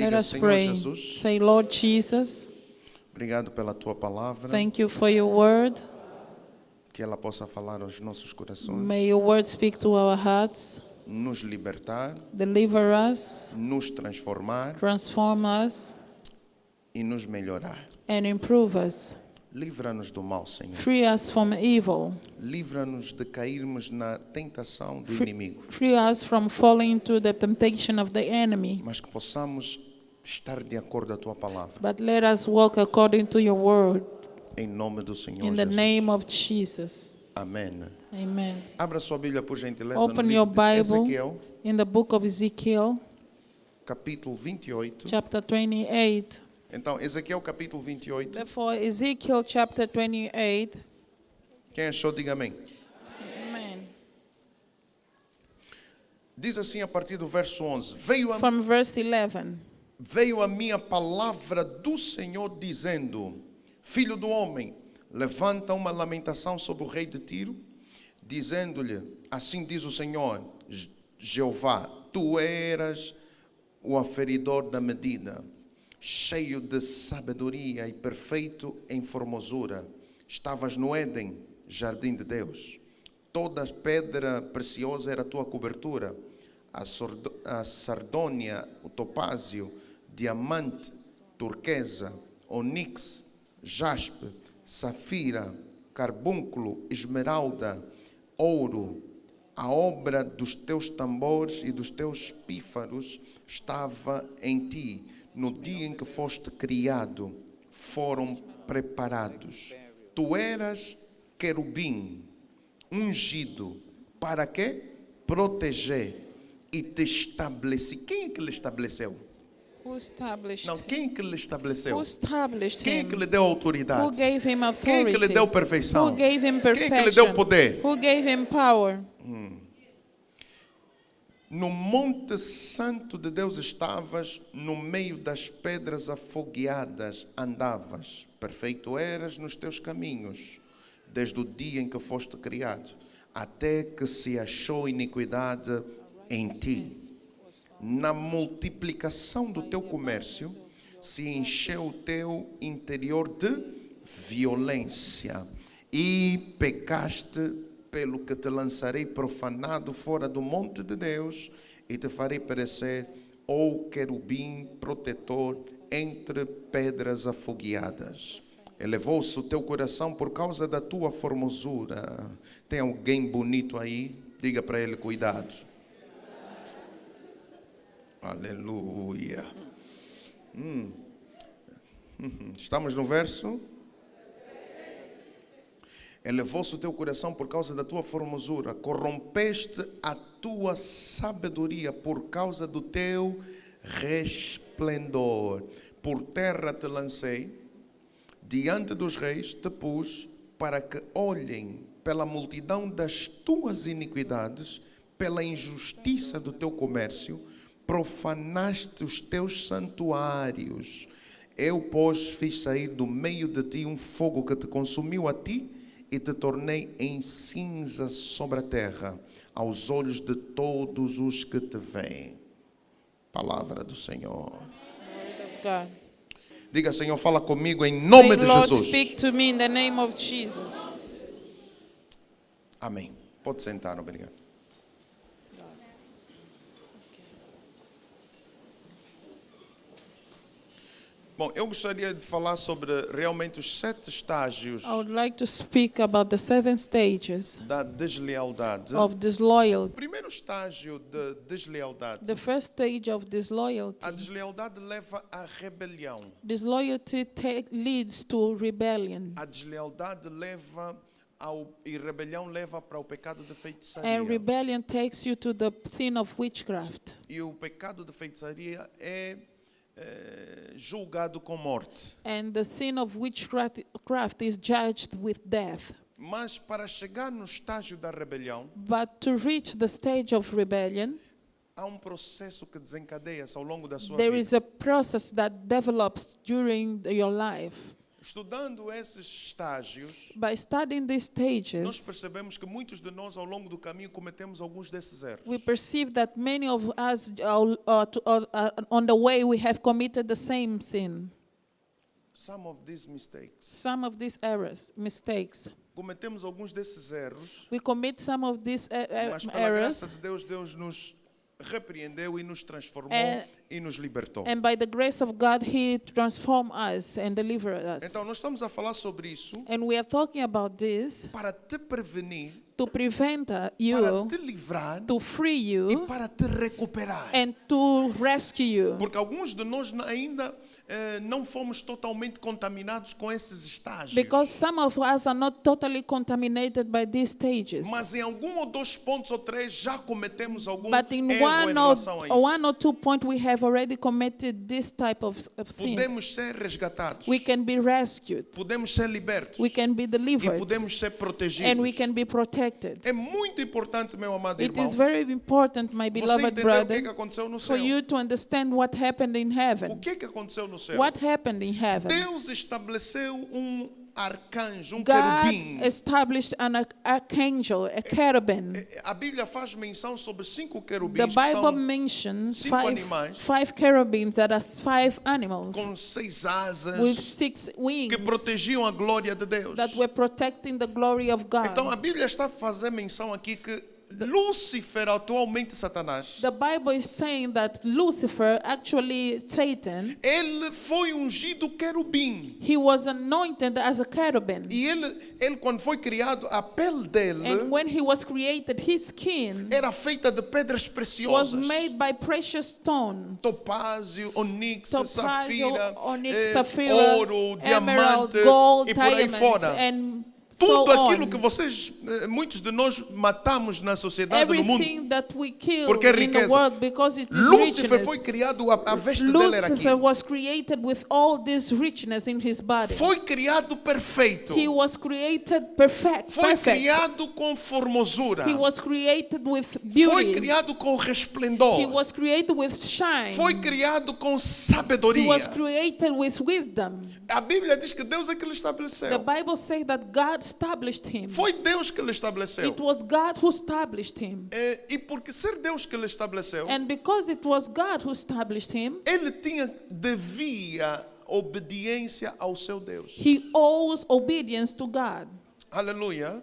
Let Diga, us Senhor pray. Jesus, Say, Lord Jesus, obrigado pela tua palavra, thank you for your word. que ela possa falar aos nossos corações, May your word speak to our hearts, nos libertar, deliver us, nos transformar transform us, e nos melhorar. and improve us. Livra-nos do mal, Senhor. Free us from evil. Livra-nos de cairmos na tentação do Free, inimigo, free us from falling into the temptation of the enemy. mas que possamos estar de acordo com a tua palavra. But let us walk according to your word. Em nome do Senhor In the Jesus. name of Jesus. Amém. Amen. Abra sua Bíblia, por gentileza, Open no your livro de Bible Ezequiel, in the book of Ezekiel, capítulo 28. chapter 28. Então, Ezequiel, capítulo 28. Therefore, Ezekiel chapter 28. Quem achou, diga amém. Amen. Diz assim a partir do verso 11. From verse 11. Veio a minha palavra do Senhor dizendo: Filho do homem, levanta uma lamentação sobre o rei de Tiro, dizendo-lhe: Assim diz o Senhor, Jeová, tu eras o aferidor da medida, cheio de sabedoria e perfeito em formosura. Estavas no Éden, jardim de Deus. Toda pedra preciosa era a tua cobertura, a sardônia, o topázio, diamante, turquesa, onix, jaspe, safira, carbúnculo, esmeralda, ouro. A obra dos teus tambores e dos teus pífaros estava em ti. No dia em que foste criado, foram preparados. Tu eras querubim, ungido, para quê? Proteger e te estabeleci. Quem é que lhe estabeleceu? Who established? Não, quem é que lhe estabeleceu? Who established Quem é him? que lhe deu autoridade? Who gave him Quem é authority? que lhe deu perfeição? Who gave him Quem é que lhe perfection? deu poder? Who gave him power? No monte santo de Deus estavas, no meio das pedras afogueadas andavas. Perfeito eras nos teus caminhos, desde o dia em que foste criado, até que se achou iniquidade em ti. Na multiplicação do teu comércio, se encheu o teu interior de violência, e pecaste, pelo que te lançarei profanado fora do monte de Deus, e te farei perecer, ó querubim protetor, entre pedras afogueadas. Elevou-se o teu coração por causa da tua formosura. Tem alguém bonito aí? Diga para ele: cuidado. Aleluia. Estamos no verso. Elevou-se o teu coração por causa da tua formosura, corrompeste a tua sabedoria por causa do teu resplendor. Por terra te lancei, diante dos reis te pus, para que olhem pela multidão das tuas iniquidades, pela injustiça do teu comércio, profanaste os teus santuários. Eu, pois, fiz sair do meio de ti um fogo que te consumiu a ti, e te tornei em cinza sobre a terra, aos olhos de todos os que te veem. Palavra do Senhor. Word of God. Diga: Senhor, fala comigo em nome Say, de Lord, Jesus. speak to me in the name of Jesus. Amém. Pode sentar, obrigado. Bom, eu gostaria de falar sobre realmente os 7 estágios I would like to speak about the 7 stages da deslealdade. of disloyalty. O primeiro estágio de deslealdade. The first stage of A disloyalty. deslealdade leva à rebelião. Disloyalty leads to rebellion. A deslealdade leva e rebelião leva para o pecado de feitiçaria. And rebellion takes you to the sin of witchcraft. E o pecado de feitiçaria é julgado com morte. And the sin of witchcraft is judged with death. Mas para chegar no estágio da rebelião, But to reach the stage of rebellion, há um processo que desencadeia-se ao longo da sua there vida. is a process that develops during your life. Os Estudando esses estágios, By studying these nós stages, percebemos que muitos de nós ao longo do caminho cometemos alguns desses erros. we perceive that many of us on the way we have committed the same sin. Some of these mistakes. Some of these mistakes. Cometemos alguns desses erros, We commit some of these mas pela errors, graça de Deus, Deus nos repreendeu e nos transformou e nos libertou. and by the grace of God, He transformed us and delivered us. Então, nós estamos a falar sobre isso And we are talking about this para te prevenir, to prevent para you, te livrar to free e you, para te recuperar. and to rescue you. Porque alguns de nós ainda não fomos totalmente contaminados com esses estágios. Because some of us are not totally contaminated by these stages. Mas em algum ou dois pontos ou três já cometemos algum But in erro em relação a isso. one or two point, we have already committed this type of sin. Podemos ser resgatados. We can be rescued. Podemos ser libertos. We can be E delivered. podemos ser protegidos. And we can be protected. É muito importante, meu amado It irmão, is very important, my você beloved entender o que brother, aconteceu no for céu. you to understand what happened in O heaven. que aconteceu no céu? What happened in heaven? Deus estabeleceu arcanjo, God querubim. established an archangel, a cherubim. A Bíblia faz menção sobre 5 querubins The que Bible são mentions cinco animais. five cherubims that are 5 animals com 6 asas with 6 wings que protegiam a glória de Deus. that were protecting the glory of Então God. a Bíblia está a fazer menção aqui que Lúcifer, atualmente Satanás, The Bible is saying that Lucifer, actually Satan, ele foi ungido querubim. he was anointed as a cherubim. E ele quando foi criado, a pele dele And when he was created, his skin era feita de pedras was preciosas. made by precious stones. Topázio, onix, Topazio, safira, onyx, sapphire, ouro, emerald, diamante gold, e por aí diamonds, fora. and Tudo so aquilo on. que vocês, muitos de nós matamos na sociedade, no mundo. Everything that we kill Porque é in the riqueza. world because it is Lúcifer richness. foi criado, a veste dele era aqui. Lucifer was created with all this richness in his body. Foi criado perfeito. He was created perfect. Foi Perfect. criado com formosura. He was created with Foi beauty. criado com He resplendor. was created with shine. Foi criado com He sabedoria. was created with wisdom. A Bíblia diz que Deus é que ele estabeleceu. The Bible says that God established him. Foi Deus que ele estabeleceu. It was God who established him. E porque ser Deus que ele estabeleceu, And because it was God who established him, ele devia obediência ao seu Deus. he owes obedience to God. Aleluia.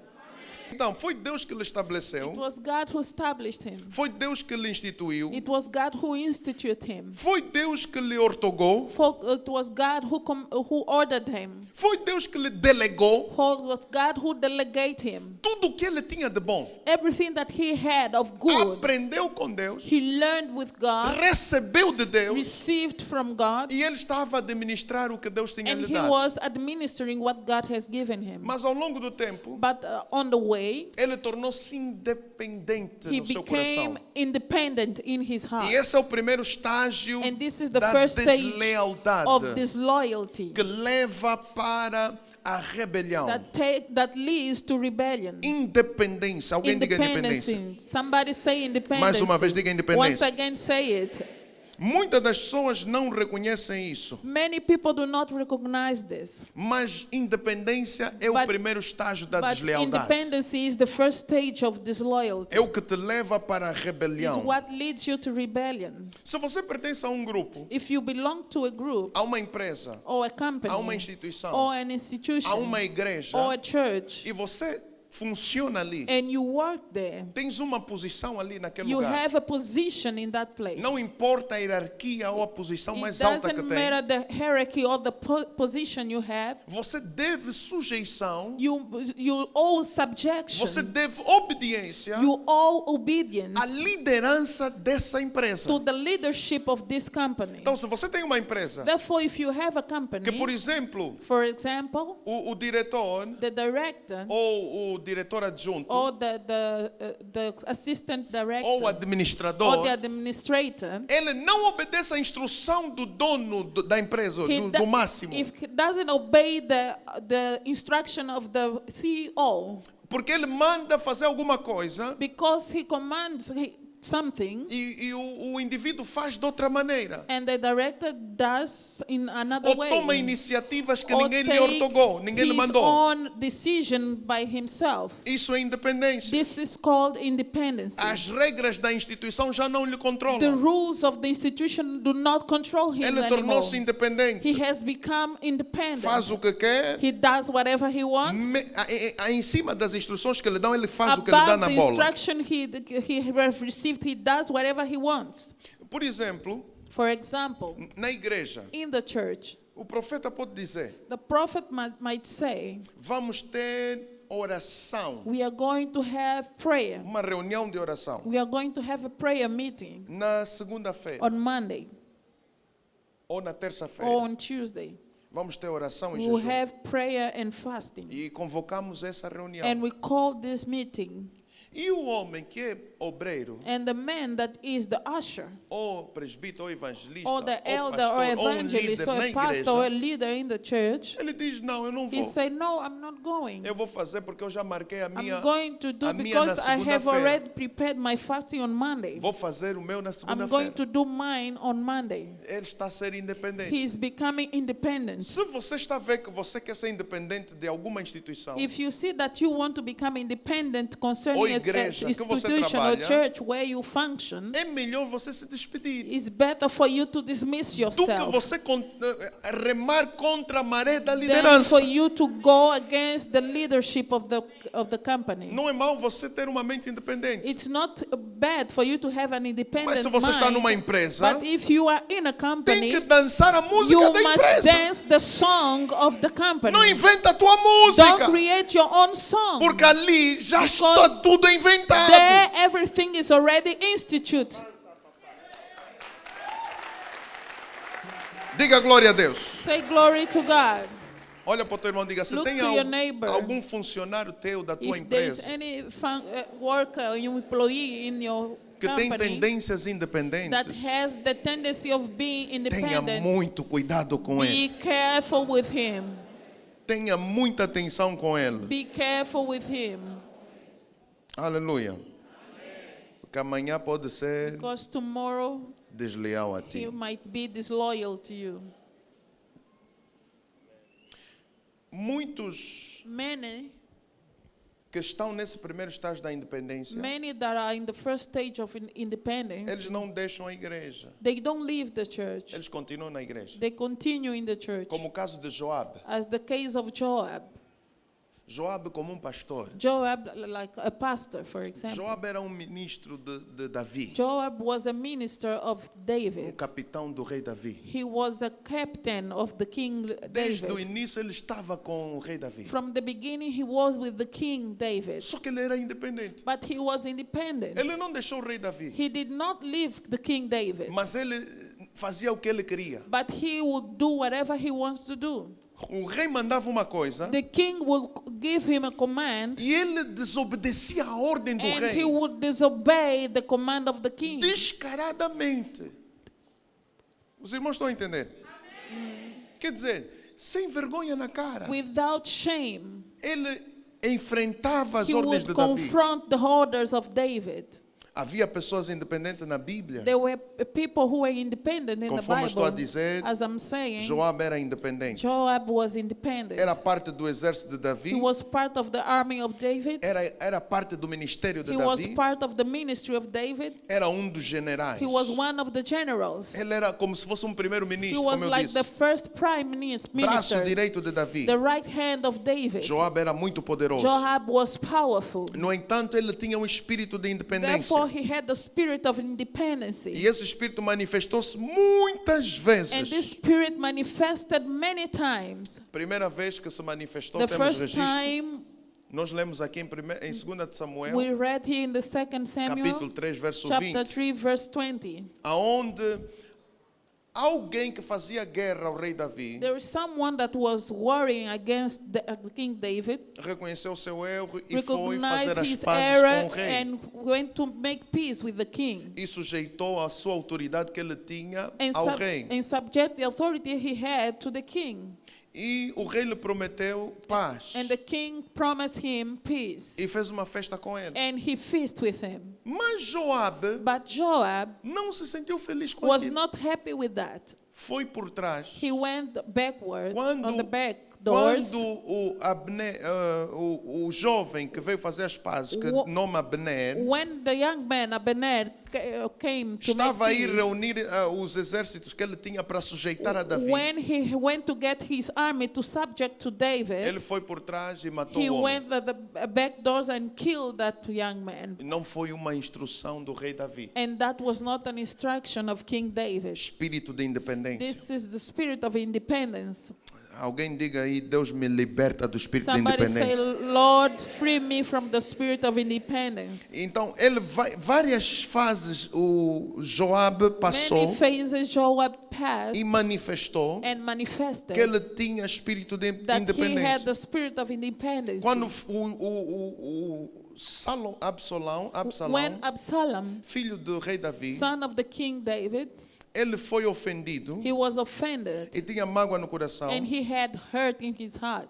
Então, foi Deus que ele It estabeleceu. was God who established him. Foi Deus que ele instituiu. It was God who instituted him. Foi Deus que lhe ortogou. It was God who ordered him. Foi Deus que lhe delegou It was God who delegated him. tudo o que ele tinha de bom. Everything that he had of good, Aprendeu com Deus, he learned with God, recebeu de Deus received from God, e ele estava a administrar o que Deus tinha and lhe he dado. was administering what God has given him. Mas ao longo do tempo, But on the way, ele tornou-se independente he no seu became coração. independent in his heart. E esse é o primeiro estágio And this is the da first stage deslealdade of disloyalty que leva para a rebelião. that leads to rebellion. Independência. Alguém diga independência. Independency. Somebody say independence. Mais uma vez, diga independência. Once again, say it. Muitas das pessoas não reconhecem isso. Many people do not recognize this. Mas independência é o But- primeiro estágio da But deslealdade. independency is the first stage of disloyalty. É o que te leva para a Is rebelião. what leads you to rebellion. Se você pertence a um grupo, If you belong to a group a uma empresa, or a company a uma instituição, or an institution a uma igreja, or a church e você funciona ali, and you work there, tens uma posição ali naquele you lugar. have a position in that place. Não importa a hierarquia ou a posição It mais alta que doesn't tem. matter the hierarchy or the position you have. Você deve sujeição, You owe subjection. você deve obediência You owe obedience à liderança dessa empresa. to the leadership of this company. Então, se você tem uma empresa Therefore, if you have a company, que, por exemplo, for example, o diretor the director ou o diretor adjunto or the assistant director ou o administrador, or the administrator, ele não obedece à instrução do dono da empresa, he do máximo. if he doesn't obey the instruction of the CEO, Porque ele manda fazer alguma coisa because he commands something e o indivíduo faz de outra maneira. and the director does in another Ou toma way, iniciativas que or ninguém lhe take ortogou, ninguém lhe his mandou. own decision by himself. Isso é independência. This is called independence. As regras da instituição já não lhe The controlam. rules of the institution do not control him Ele anymore. tornou-se independente. He has become independent. Faz o que quer. He does whatever he wants. Em cima das instruções que ele dão, ele faz o que ele dá Above na the bola. instruction he received, he does whatever he wants. Por exemplo, For example, na igreja, in the church, o profeta pode dizer: the prophet might say, vamos ter oração, we are going to have prayer. uma reunião de oração We are going to have a prayer meeting na segunda-feira on Monday ou na or terça-feira. on Tuesday. Vamos ter oração e We will jejum. have prayer and fasting. E convocamos essa reunião. And we call this meeting. E o homem que é obreiro, And the man that is the usher, ou presbítero, ou evangelista, or the ou elder, or pastor, ou evangelist, líder or na a pastor, or a igreja, leader in the church, ele diz: não, eu não he vou. say, no, I'm not going. Eu vou fazer porque eu já marquei a minha. I'm going to do a minha because na I have segunda-feira. already prepared my fasting on Monday. Vou fazer o meu na I'm going segunda-feira. to do mine on Monday. Ele está a ser independente. He is becoming independent. Se você está a ver que você quer ser independente de alguma instituição, If you see that you want to become independent concerning Ou an igreja que você institution or trabalha, church where you function, é melhor você se despedir it's better for you to dismiss do que yourself você remar contra a maré da than liderança. for you to go against the leadership of the company. Não é mal você ter uma mente independente. It's not bad for you to have an Mas independent se você está numa mind, empresa, but if you are in a tem company, que dançar a you música da must empresa. dance the song of the company. Não inventa a tua Don't música, create your own song. porque ali já Because está tudo inventado. There, everything is already instituted. Diga glória a Deus. Say glory to God. Olha para o teu irmão e diga: se Look tem to your neighbor. algum funcionário teu da tua If there is empresa any worker or employee in your que tem company tendências that independentes, has the tendency of being tenha independent, muito cuidado com ele. be careful with him. Tenha muita atenção com ele. Be careful with him. Aleluia. Porque amanhã pode ser Because tomorrow desleal a he ti. might be disloyal to you. Muitos Many que estão nesse primeiro estágio da independência, that are in the first stage of independence, eles não deixam a igreja. they don't leave the church. Eles continuam na igreja. They continue in the church. Como o caso de Joabe. As the case of Joab. Joabe como um pastor. Joab, like a pastor, for example. Joabe era um ministro de Davi. Joab was a minister of David. Capitão do rei Davi. He was a captain of the king Desde o David. início ele estava com o rei Davi. From the beginning, he was with the king David. Só que ele era independente. But he was independent. Ele não deixou o rei Davi, He did not leave the king David. mas ele fazia o que ele queria. But he would do whatever he wants to do. O rei mandava uma coisa The king will give him a command, e ele desobedecia a ordem do and rei he would disobey the command of the king. descaradamente. Os irmãos estão a entender? Quer dizer, sem vergonha na cara. Without shame, Ele enfrentava as he ordens would de Davi. confront the orders of David. Havia pessoas independentes na Bíblia. There were people who were independent in the Conforme estou a Bible. dizer, As I'm saying, Joabe era independente. Joab was independent. Era parte do exército de Davi. He was part of the army of David. Era parte do ministério de He was Davi. part of the ministry of David. Era um dos generais. He was one of the generals. Ele era como se fosse um He primeiro-ministro, was como eu like disse. the first prime Braço minister, direito de Davi. the right hand of David. Joabe era muito poderoso. Joab was powerful. No entanto, ele tinha um espírito de independência. Therefore, he had the spirit of independence. E esse espírito manifestou-se muitas And this vezes. spirit manifested many times. Primeira vez que se manifestou, The temos first registro. time Nós lemos aqui em 2 de Samuel, we read here in the 2 Samuel, capítulo 3, verso chapter 20, 3, verse 20. aonde alguém que fazia guerra ao rei Davi There is someone that was warring against King David, reconheceu o seu erro e foi recognized fazer as his pazes com error o rei. and went to make peace with the king. E sujeitou a sua autoridade que ele tinha And, ao rei. and subject the authority he had to the king. E o rei lhe prometeu paz. And the king promised him peace. E fez uma festa com ele. And he feasted with him. Mas Joabe But Joab não se sentiu feliz com was aquilo. not happy with that. Foi por trás. He went backward Quando, on the back doors. quando o jovem que veio fazer as pazes, que nome Abner, When the young man Abner came to estava a make ir peace, reunir os exércitos que ele tinha para sujeitar a Davi, when he went to get his army to subject to David, ele foi por trás e matou he o homem. went at the back doors and killed that young man. Não foi uma instrução do rei Davi. And that was not an instruction of King David. Espírito de independência. This is the spirit of independence. Alguém diga aí, Deus me liberta do espírito de Somebody say, independência. Lord, free me from the spirit of independence. Então, ele vai, várias fases o Joabe passou Many phases Joab passed e manifestou and manifested que ele tinha espírito de that he had independência. the spirit of independence. Quando Absalão, When Absalom, filho do rei Davi, son of the King David, ele foi ofendido he was offended e tinha mágoa no coração, and he had hurt in his heart.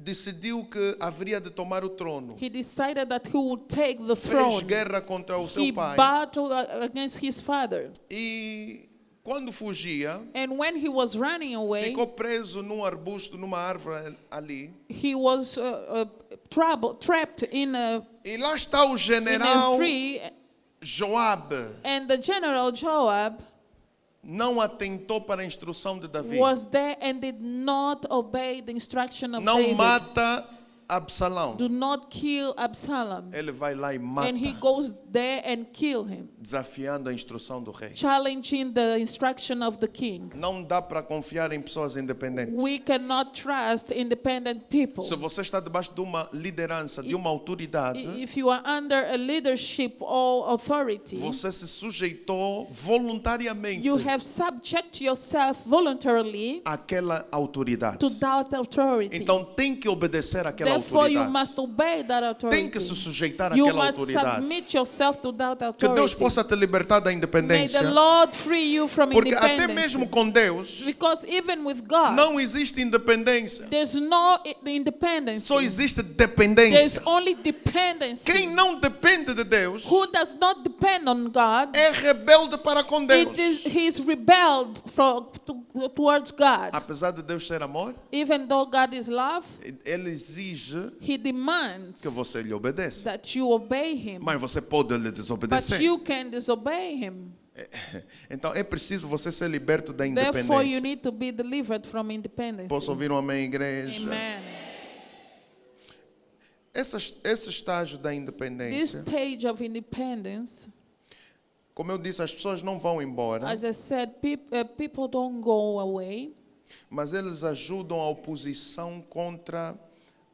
decidiu que haveria de tomar o trono. He decided that he would take the Fez throne. guerra contra o He seu pai. battled against his father. E quando fugia, And when he was running away, ficou preso num arbusto, numa árvore ali. he was trapped in a E lá está o general tree. Joabe. And the general Joab Não atentou para a instrução de Davi. was there and did not obey the instruction of Não David. mata Absalão. Do not kill Absalom. Ele vai lá e mata, And he goes there and kill him, desafiando a instrução do rei. challenging the instruction of the king. Não dá para confiar em pessoas independentes. We cannot trust independent people. Se você está debaixo de uma liderança, de uma autoridade, If you are under a leadership or authority, você se sujeitou voluntariamente you have subject yourself voluntarily àquela autoridade. to that authority. Então tem que obedecer àquela Therefore, you autoridade. must obey that authority. Tem que se sujeitar You àquela must autoridade. submit yourself to that Que Deus authority. possa te libertar da May independência. the Lord free you from Porque até independence. mesmo com Deus, Because even with God, não existe independência. there's no independence. Só existe There's dependência. only dependence. Quem não depende de Deus Who does not depend on God, é rebelde para com Deus. he's rebelled towards God. Apesar de Deus ser amor, Even though God is love, Ele exige He demands que você lhe obedeça. that you obey Him. Mas você pode lhe But desobedecer. you can disobey Him. Então é preciso você ser liberto da Therefore, you independência. need to be delivered from independence. Posso ouvir um amém, igreja? Amen. Esse estágio da This independência, stage of independence, como eu disse, as pessoas não vão embora, as I said, people don't go away, mas eles ajudam a oposição contra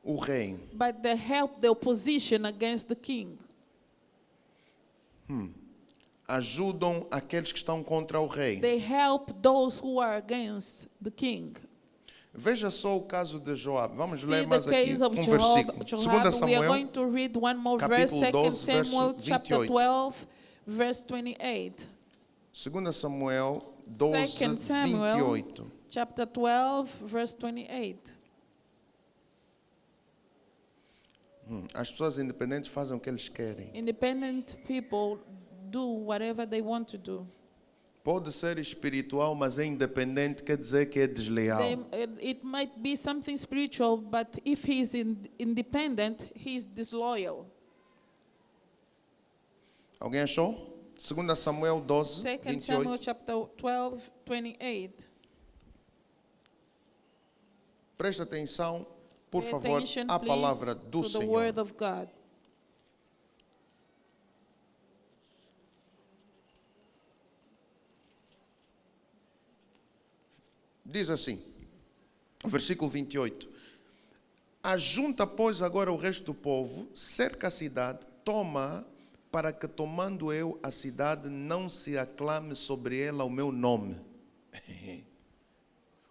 o rei. but they help the opposition against the king. Ajudam aqueles que estão contra o rei. They help those who are against the king. Veja só o caso de Joabe. Vamos See ler the mais aqui case of versículo. Joab. 2 We are Samuel, going to read one more verse, capítulo 2 12, Samuel verso chapter 28. 12, verse 28. 2 Samuel 12, 2 Samuel 28. chapter 12, verse 28. As pessoas independentes fazem o que eles querem. Independent people do whatever they want to do. Pode ser espiritual, mas é independente, quer dizer que é desleal. It might be something spiritual, but if he's independent, he's disloyal. Alguém achou? 2 Samuel 12, 2 Samuel 28. chapter 12, 28. Presta atenção, por Pay favor, attention, à please, palavra do to the Senhor. word of God. Diz assim, versículo 28. Ajunta, pois, agora o resto do povo, cerca a cidade, toma, para que, tomando eu a cidade, não se aclame sobre ela o meu nome.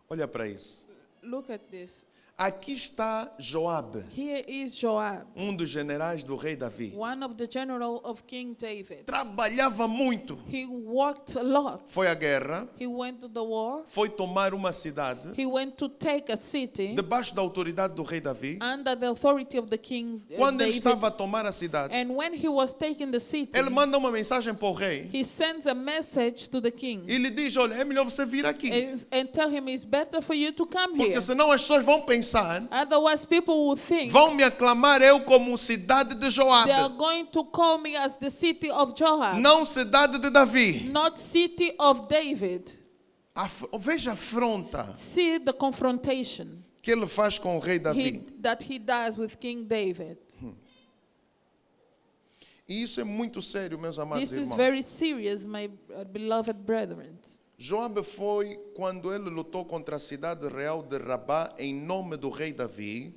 Olha para isso. Look at this. Aqui está Joabe, Here is Joab, dos generais do rei Davi. one of the general of King David. Trabalhava muito. He worked a lot. Foi à guerra, He went to the war. foi tomar uma cidade He went to take a city debaixo da autoridade do rei Davi. under the authority of the King Quando ele David. estava a tomar a cidade, And when he was taking the city, ele manda uma mensagem para o rei he sends a message to the king e lhe diz: olha, é melhor você vir aqui, and tell him it's better for you to come porque here. senão as pessoas vão pensar, Otherwise, people will think vão me aclamar eu como cidade de they are Joabe, going to call me as the city of Joab, não cidade de Davi. not city of David. Veja a afronta See the confrontation que ele faz com o rei Davi. that he does with King David. E isso é muito sério, meus amados This is irmãos. very serious, my beloved brethren. Joabe foi quando ele lutou contra a cidade real de Rabá em nome do rei Davi.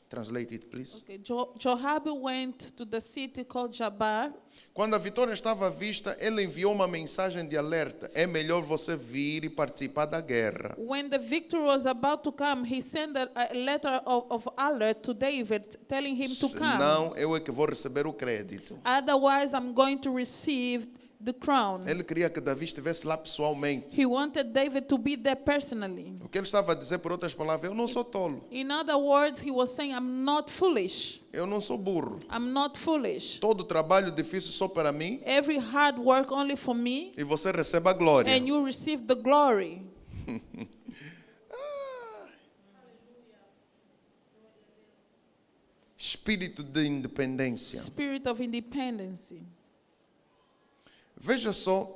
Translate it, please. Okay, Joab went to the city called Jabbar. Quando a vitória estava à vista, ele enviou uma mensagem de alerta. É melhor você vir e participar da guerra. When the victory was about to come, he sent a letter of alert to David, telling him to come. Senão, eu é que vou receber o crédito. Otherwise, I'm going to receive the crown. Ele queria que Davi estivesse lá pessoalmente. He wanted David to be there personally. O que ele estava a dizer, por outras palavras, eu não sou tolo. In other words, he was saying, I'm not foolish. Eu não sou burro. I'm not foolish. Todo trabalho difícil só para mim Every hard work only for me, e você recebe a glória. and you receive the glory. Espírito de independência. Spirit of independence. Veja só,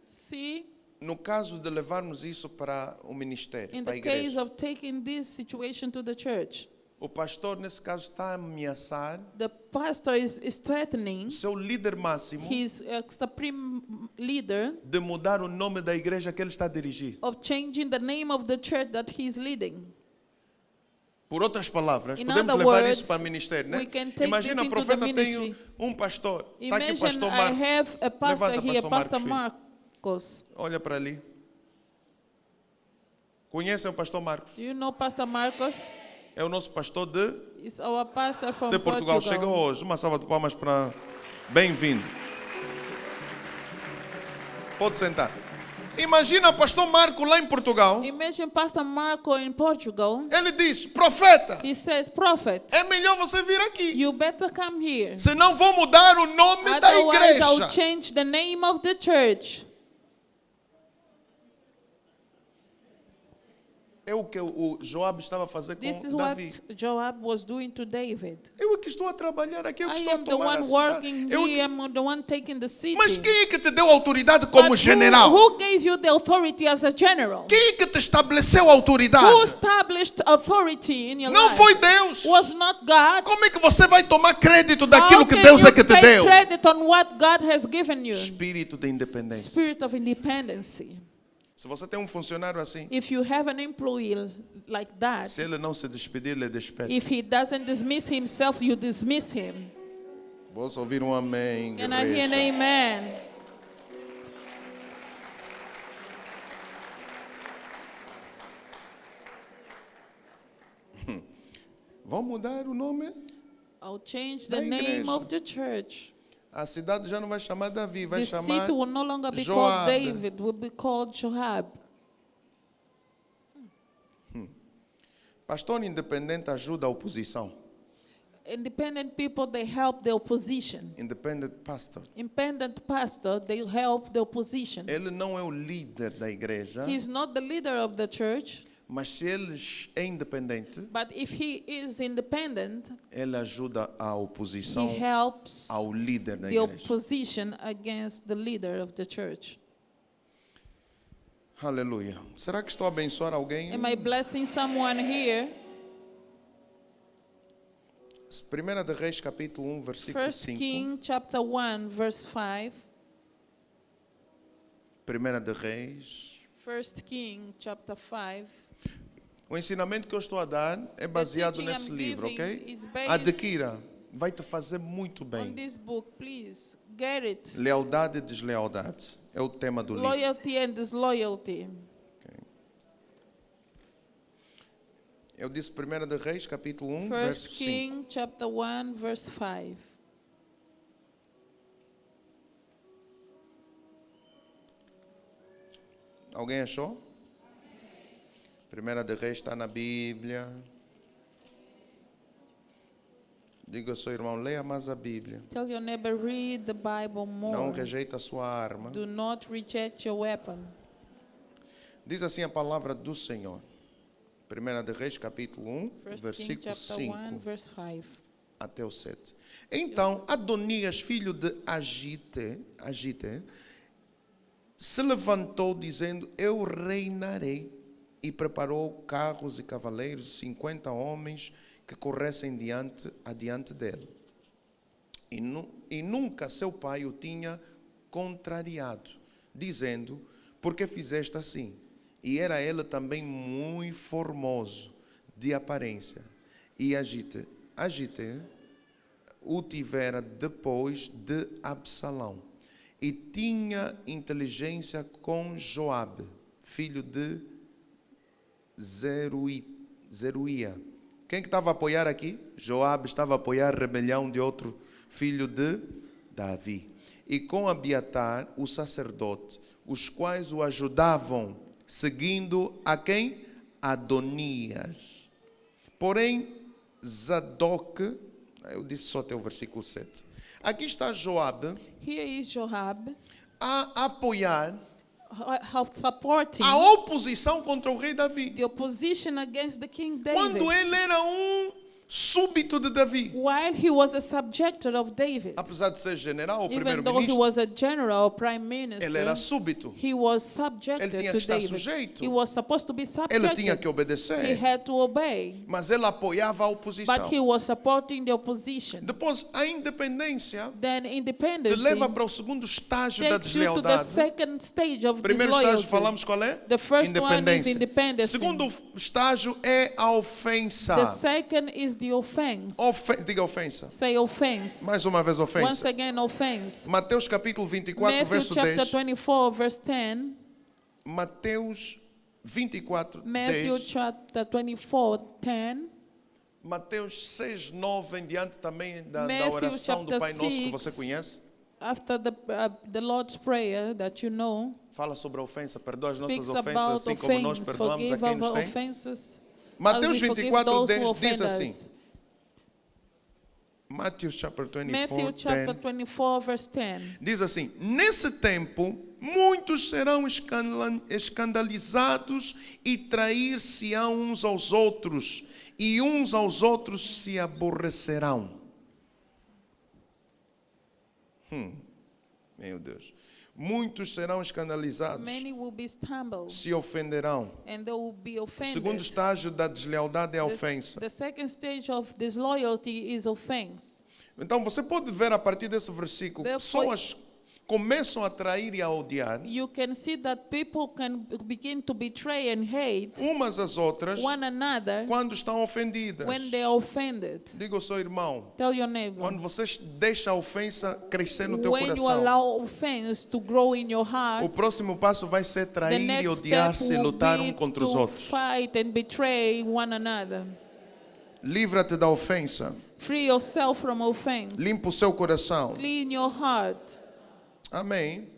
See, no caso de levarmos isso para o ministério, in para a the case igreja, of taking this situation to the church, o pastor, nesse caso, está a ameaçar the pastor is threatening o seu líder máximo his supreme leader de mudar o nome da igreja que ele está a dirigir. of changing the name of the church that he's leading. Por outras palavras, In podemos other levar words, isso para o ministério, né? we can take Imagina, this o into profeta the tem ministry. pastor. Está aqui o Imagine pastor I Marcos. have a pastor Levanta, here, pastor Pastor Marcos, Marcos. Olha para ali. Conhecem o pastor Marcos? Do you know Pastor Marcos? É o nosso pastor de It's our pastor from Portugal. Chega hoje. Uma salva de palmas para... Bem-vindo. Pode sentar. Imagina o pastor Marco lá em Portugal. Imagine Pastor Marco in Portugal. Ele diz, profeta, He says, Prophet, é melhor você vir aqui. you better come here. Senão vou mudar o nome da Otherwise, I'll igreja. change the name of the church. É o que o Joabe estava a fazer This is com what Davi. Joab was doing to David. Eu é que estou a trabalhar aqui, eu que I estou a am the tomar a one cidade. working Eu é here, I'm the one taking the city. Mas quem é que te deu autoridade como But general? who gave you the authority as a general? Quem é que te estabeleceu a autoridade? Who established authority in your Não life? foi Deus. Was not God. Como é que você vai tomar crédito How daquilo que can Deus you é que te take deu? credit on what God has given you? Espírito de independência. Spirit of independence. Se você tem um funcionário assim, If you have an employee like that, se ele não se despedir, ele despede. if he doesn't dismiss himself, you dismiss him. Posso ouvir um amém, Can I hear an igreja? amen? Vão mudar o nome? I'll change Da the name igreja. of the church. A cidade já não vai chamar Davi, vai The chamar city will no longer be Joab. called David, will be called Joab. Pastor independente ajuda a oposição. Independent people, they help the opposition. Independent pastor. Independent pastor, they help the opposition. Ele não é o líder da igreja, He's not the leader of the church, mas se ele é independente, but if he is independent, ele ajuda a he oposição helps ao líder da the igreja. opposition against the leader of the church. Aleluia. Será que estou a abençoar alguém? Am I blessing someone here? 1 de Reis, capítulo 1, versículo First 5. King chapter 1 verse 5. 1 de Reis. First King chapter 5. O ensinamento que eu estou a dar é baseado teaching nesse I'm livro, giving ok? is based Adquira. Vai te fazer muito On bem. this book, please get it. Lealdade e deslealdade. É o tema do livro. Loyalty and disloyalty. Eu disse 1 de Reis, capítulo 1, First verso 5. King chapter 1 verse 5. Alguém achou? 1 de Reis está na Bíblia. Diga ao seu irmão, leia mais a Bíblia. Tell your neighbor, read the Bible Não more. rejeita a sua arma. Do not reject your weapon. Diz assim a palavra do Senhor. 1 de Reis, capítulo 1, First King versículo chapter 5 1 verse 5. até o 7. Então, Adonias, filho de Agite, se levantou dizendo, eu reinarei. E preparou carros e cavaleiros, 50 homens que corressem adiante dele. E nunca seu pai o tinha contrariado, dizendo, por que fizeste assim? E era ele também muito formoso de aparência. E Agite o tivera depois de Absalão. E tinha inteligência com Joabe, filho de Zeruia. Quem que estava a apoiar aqui? Joabe estava a apoiar a rebelião de outro filho de Davi. E com Abiatar, o sacerdote, os quais o ajudavam, seguindo a quem? Adonias. Porém, Zadok, eu disse só até o versículo 7. Aqui está Joabe Here is Joab a apoiar supporting a oposição contra o rei Davi. the opposition against the King Quando David. ele era súbito de Davi. While he was a subjector of David. Apesar de ser general ou Even though he primeiro-ministro, was a general, prime minister, ele era súbito. he was Ele subjected tinha to que estar David. sujeito. He was supposed to be Ele subjected. tinha que He obedecer. had to obey. Mas ele apoiava a oposição. But he was supporting the opposition. Depois, a independência Then te independence leva para o segundo estágio da takes you to the deslealdade. second stage of Primeiro estágio disloyalty. falamos qual é? The first one is independence. Segundo estágio é a ofensa. The second is the offense. Diga ofensa. Say offense. Mais uma vez Once ofensa. again, offense. Mateus capítulo 24, Matthew verso chapter 10. 24, verse 10. Mateus 24, Matthew 10. chapter 24, 10. Mateus 6, 9 em diante também da Matthew oração do chapter Pai Nosso que 6. você conhece. After the Lord's Prayer that you know, Fala sobre a ofensa, perdoa as nossas speaks ofensas, about assim como nós offense, perdoamos a forgive quem nos our tem. offenses, Mateus as we forgive 24, those 10 who diz offend assim. us. Matthew chapter 24, Matthew chapter 10. 24, verse 10. Diz assim, nesse tempo, muitos serão escandalizados e trair-se-ão uns aos outros, e uns aos outros se aborrecerão. Meu Deus. Muitos serão escandalizados, Many will be stumbled se ofenderão. and they will be O segundo offended. estágio da deslealdade é a ofensa. The second stage of disloyalty is offense. Então você pode ver a partir desse versículo, Therefore, pessoas começam a trair e a odiar You can see that people can begin to betray and hate umas às outras one another quando estão ofendidas. when they are offended. Diga ao seu irmão, Tell your neighbor. quando você deixa a ofensa crescer no teu When you coração, allow offense to grow in your o heart, próximo passo vai ser the trair e next odiar-se step e will lutar be contra os to outros. fight and betray one another. Livra-te da ofensa. Free yourself from offense. Limpa o seu coração. Clean your heart. Amém.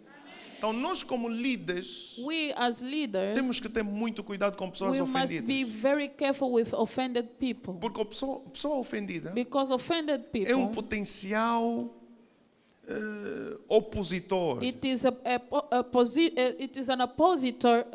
Então nós como líderes We as leaders, temos que ter muito cuidado com pessoas we must be ofendidas. very careful with offended people. Porque a pessoa ofendida Because offended é um people, potencial opositor. it is it is an oppositor.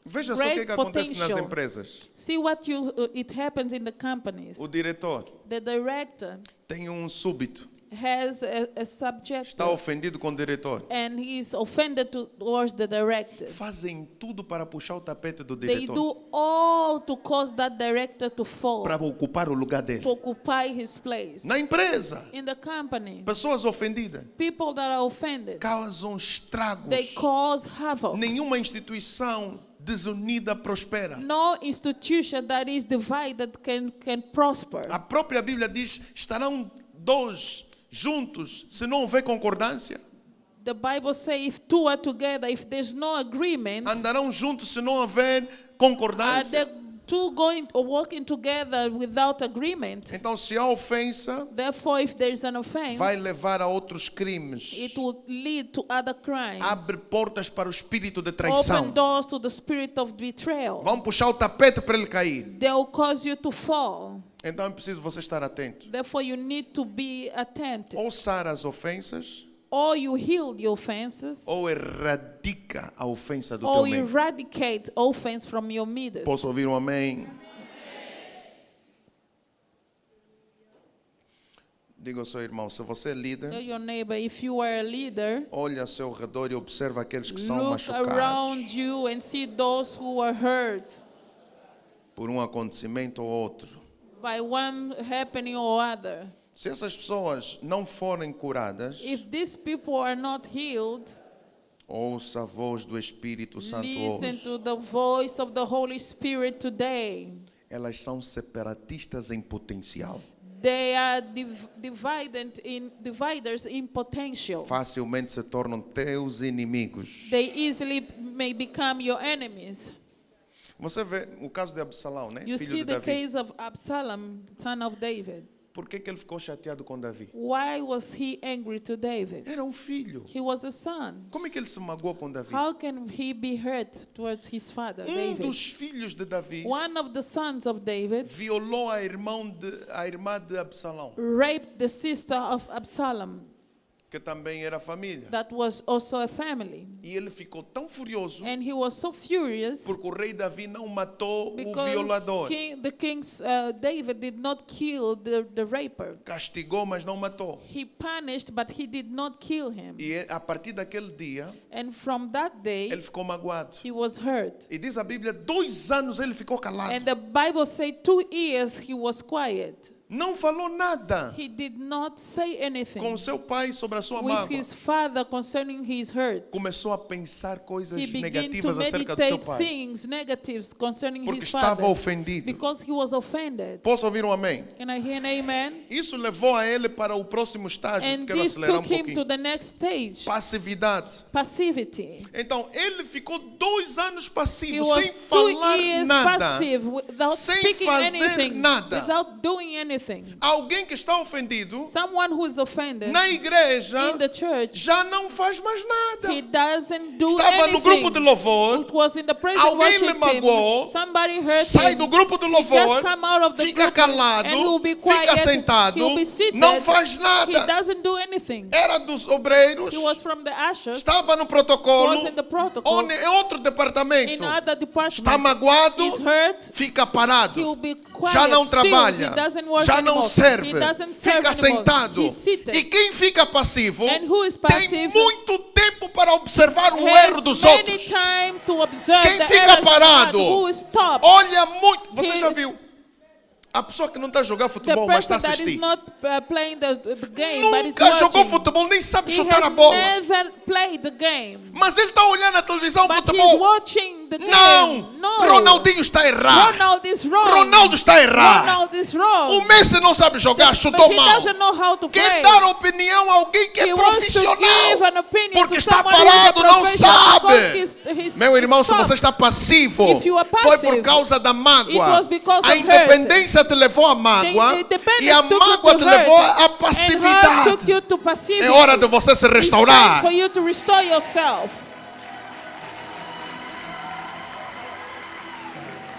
Veja só o que, great acontece nas potential. empresas. See what it happens in the companies. O diretor The director tem um súbito, has a subject está ofendido com o diretor. and he is offended towards the director. Fazem tudo para puxar o tapete do They diretor, do all to cause that director to fall, para ocupar o lugar dele. to occupy his place. Na empresa, In the company, pessoas ofendidas people that are offended, causam they estragos. cause havoc. Nenhuma instituição desunida prospera. No institution that is divided can prosper. A própria Bíblia diz: estarão dois juntos se não houver concordância. The Bible says if two are together, if there's no agreement, Andarão juntos se não houver are concordância. they two going or walking together without agreement. Então, se há ofensa, Therefore, if there is an offense, vai levar a outros crimes. it will lead to other crimes. Abre portas para o espírito de traição. Open doors to the spirit of betrayal. Vão puxar o tapete para ele cair. They will cause you to fall. Então é preciso você estar atento. Therefore, you need to be attentive. Ou sara as ofensas, Or you heal the offenses, ou erradica a ofensa do teu or meio. eradicate offense from your midst. Posso ouvir um amém? Diga ao seu irmão, se você é Tell líder, your neighbor, if you are a leader, olha ao seu redor e observa aqueles que são look machucados around you and see those who are hurt por um acontecimento ou outro. by one happening or other. Se essas pessoas não forem curadas, If these people are not healed, ouça a voz do Espírito Santo listen hoje. to the voice of the Holy Spirit today. Elas são separatistas em potencial. They are dividers in potential. Facilmente se tornam teus inimigos. They easily may become your enemies. Você vê o caso de Absalão, né? You Filho see de the Davi. case of Absalom, the son of David. Por que ele ficou chateado com Davi? Why was he angry to David? Era um filho. He was a son. Como é que ele se magoou com Davi? How can he be hurt towards his father, David? Dos filhos de Davi One of the sons of David violou a irmã de Absalão, raped the sister of Absalom, que também era família. that was also a family. E ele ficou tão furioso And he was so furious porque o rei Davi não matou o because violador. David did not kill the raper. Castigou, mas não matou. He punished, but he did not kill him. E a partir daquele dia, And from that day, ele ficou magoado. he was hurt. E diz a Bíblia, 2 anos ele ficou calado. And the Bible says 2 years he was quiet. Não falou nada He did not say com anything seu pai sobre a sua with mágoa. his father concerning his hurt. Começou a pensar coisas He began to negativas acerca do seu meditate pai. things negatives concerning Porque his estava father ofendido. because he was offended. Posso ouvir um amém? Can I hear an amen? Isso levou a ele para o próximo estágio. And Quero this acelerar took him to pouquinho. the next stage, Passividade. passivity. Então, ele ficou 2 anos He passivo, was sem 2 falar years nada. passive without Sem speaking fazer anything, nada. without doing anything. Alguém que está ofendido Someone who is offended na igreja in the church, já não faz mais nada. he doesn't do Estava no grupo de anything. louvor, It was in the praise and alguém lhe worship magoou, team. Somebody hurt sai him. do grupo de He louvor, just come out of the fica group calado, and he'll be quiet. fica sentado, He'll be seated. não faz He nada. doesn't do anything. Era dos obreiros, He was from the ashes. estava no protocolo, Was in the protocol. ou em outro In departamento. other Está departments, magoado, he's hurt. fica parado. He will be quiet. Já não Still, trabalha, he doesn't work já não anymore. serve, He doesn't serve fica anymore. sentado. He's seated. E quem fica passivo And who is tem passive muito tempo para observar o has erro dos many outros. time to observe Quem the fica errors of parado, God. Who stop? olha muito. Você He- já viu? A pessoa que não está a jogar The futebol, mas está person a that is assistir. not playing the game, but is Nunca jogou watching. futebol, nem sabe He chutar a has bola. never played the game. Mas ele está olhando a televisão, But he's futebol. watching the game. Não! No. Ronaldinho está a errar. Ronaldo is wrong. Ronaldo está a errar. Ronaldo is wrong. O Messi não sabe jogar, But chutou he mal. doesn't know how to Quer play. dar opinião a alguém que é He wants to give an profissional. opinion Porque to está someone who is a parado, não professional because sabe. he's Meu irmão, se stopped. você está passivo, If you are foi por passive, causa da it mágoa. was because A of independência te levou à mágoa The independence e a took you mágoa to te hurt, levou à and hurt passividade. took you to passivity. É hora de você se It's time restaurar. for you to restore yourself.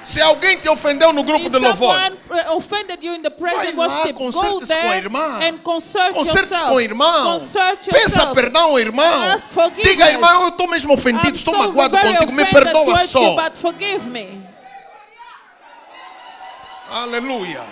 Se alguém te ofendeu no grupo If de louvor, someone offended you in the vai present lá, worship, go conserte-se com a there irmã. and consult Conserte-se yourself. com o irmão. Consult Peça yourself. perdão ao irmão. Ask forgiveness. Diga, irmão, eu estou mesmo ofendido, I'm estou so magoado very contigo, me offended perdoa towards you, só. but forgive me. Aleluia.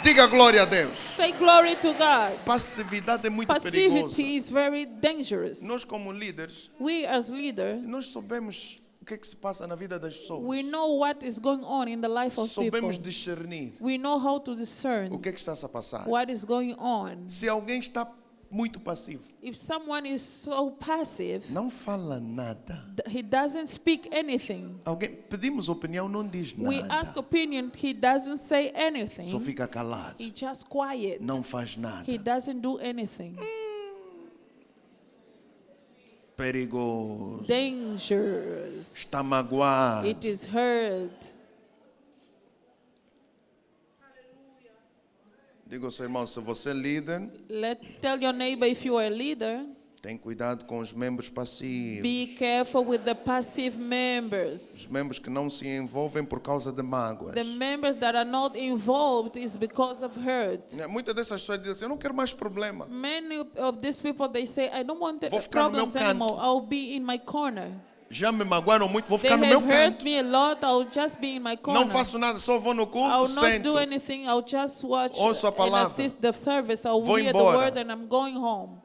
Diga glória a Deus. Say glory to God. Passividade é muito perigosa. Passivity is very dangerous. Nós como líderes, We as leaders, nós sabemos o que é que se passa na vida das pessoas. we know what is going on in the life of people. Sabemos discernir We know how to o discern que é que está a passar. what is going on. Se alguém está muito passivo, If someone is so passive, não fala nada. he doesn't speak anything. Alguém pedimos opinião, não diz We nada. ask opinion, he doesn't say Só anything. fica calado. He just quiet. Não faz nada. He doesn't do anything. Perigoso. Dangerous. Está magoado. It is hurt. Diga ao seu irmão, se você é líder, Tell your neighbor, if you are a leader, tem cuidado com os membros passivos. be careful with the passive members. Os membros que não se envolvem por causa de mágoas. The members that are not involved is because of hurt. Muitas dessas pessoas dizem assim, eu não quero mais problema. Many of these people, they say, I don't want Vou ficar no meu problems canto. anymore. I'll be in my corner. Já me magoaram muito, vou They ficar no meu have hurt canto. me a lot. I'll just be in my corner. Não faço nada, só vou no culto, I'll not sento. do anything. I'll just watch Ouço a and palavra. assist the service. I'll Vou hear the embora. word and I'm going home.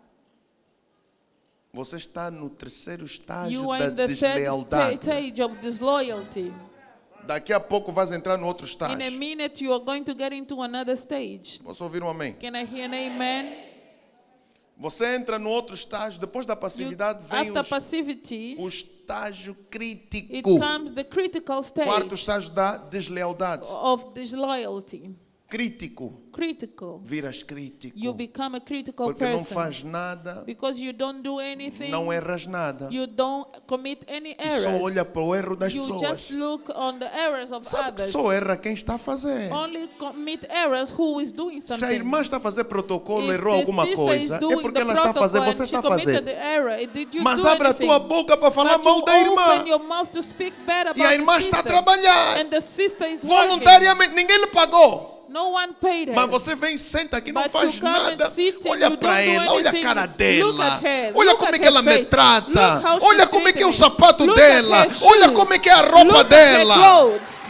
Você está no terceiro estágio You are da in the third deslealdade. stage of disloyalty. Daqui a pouco vais entrar no outro In a estágio. minute, you are going to get into another stage. Posso ouvir um amém? Can I hear an amen? Você entra no outro estágio, depois da passividade vem After passivity, o estágio it crítico. comes the critical Quarto stage estágio da deslealdade. of disloyalty. Crítico. Critical. Viras crítico. You become a critical Porque não person. faz nada, Because you don't do anything. não erras nada. You don't commit any E só olha errors. para o erro das You pessoas. just look on the errors of Sabe que others. só erra quem está a fazer. Only commit errors who is doing Se a something. irmã está a fazer protocolo, If errou the alguma sister is coisa, é doing porque the ela está a fazer, protocol você and está a she committed fazer. the error, did you Mas do abre a anything? tua boca para falar But mal you da irmã. open your mouth to speak bad about E a irmã the está a sister. trabalhar. And the sister is working. Voluntariamente, ninguém lhe pagou. No one paid her. Mas você vem, senta aqui, não But faz you come and nada. sit and Olha you para don't do ela, olha a anything. cara Look dela. at her. Olha Look como at é que her ela me face. trata. Look how Olha she's como é que é o treating me. sapato Look at dela. her Olha shoes. como é que é a roupa Look at her dela. clothes.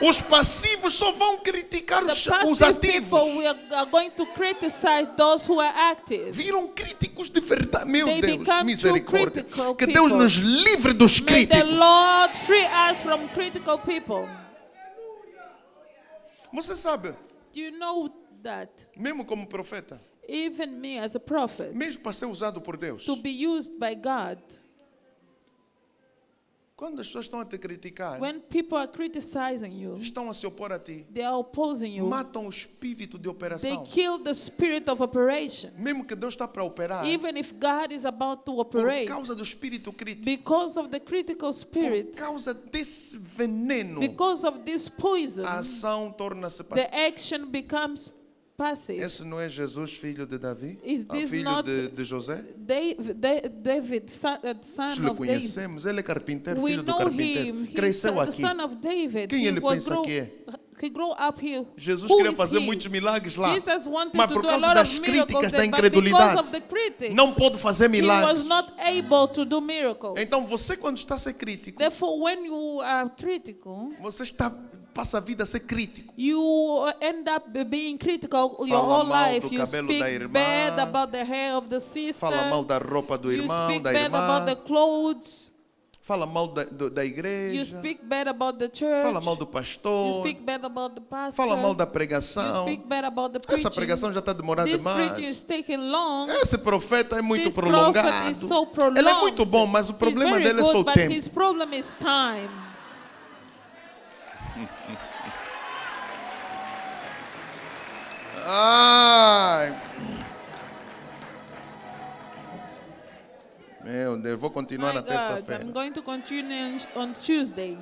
Os passivos só vão criticar The os passive ativos. people are going to criticize those who are active. Viram críticos de verdade. Meu They Deus, become misericórdia. true critical Que Deus people. nos livre dos May the críticos. Lord free us from critical people. Você sabe, Do you know that mesmo como profeta, even me as a prophet, mesmo para ser usado por Deus, to be used by God, quando as pessoas estão a te criticar, when people are criticizing you, estão a se opor a ti, they are opposing you, matam o espírito de they operação. kill the spirit of operation. Mesmo que Deus está para operar, Even if God is about to por operate, causa do espírito crítico, because of the critical por spirit, causa desse veneno, because of this poison, a ação torna-se the passiva. action becomes passive. Esse não é Jesus, filho de Davi? Is this Filho not de José? David, son Nós lhe of David. conhecemos, ele é carpinteiro, We filho do know carpinteiro. him. He's Cresceu the aqui. son of David. Quem ele pensa que é? He grew up here. Jesus Who queria is fazer he? muitos milagres lá. Jesus wanted Mas to por do a causa lot das of miracles críticas, da there, but because incredulidade, of the critics, não pôde fazer he was milagres. not able to do miracles. Então você, quando está a ser crítico, Therefore, when you are critical, você passa a vida a ser crítico. you end up being critical your Fala whole mal life. do You cabelo da speak irmã. bad about the hair of the sister. Fala mal da roupa do You irmão, speak da bad about the irmã. clothes. Fala mal da You igreja. speak bad about the church. Fala mal do You pastor. speak bad about the pastor. Fala mal da You pregação. speak bad about the Essa preaching. pregação já está demorando This preaching demais. is taking long. Esse profeta é muito This prolongado. prophet is so prolonged. Ele é muito bom, mas o He's problema very dele é good, só o but tempo. his problem is time. Ai. Meu Deus, vou continuar My na God, terça-feira. I'm going to continue on Tuesday.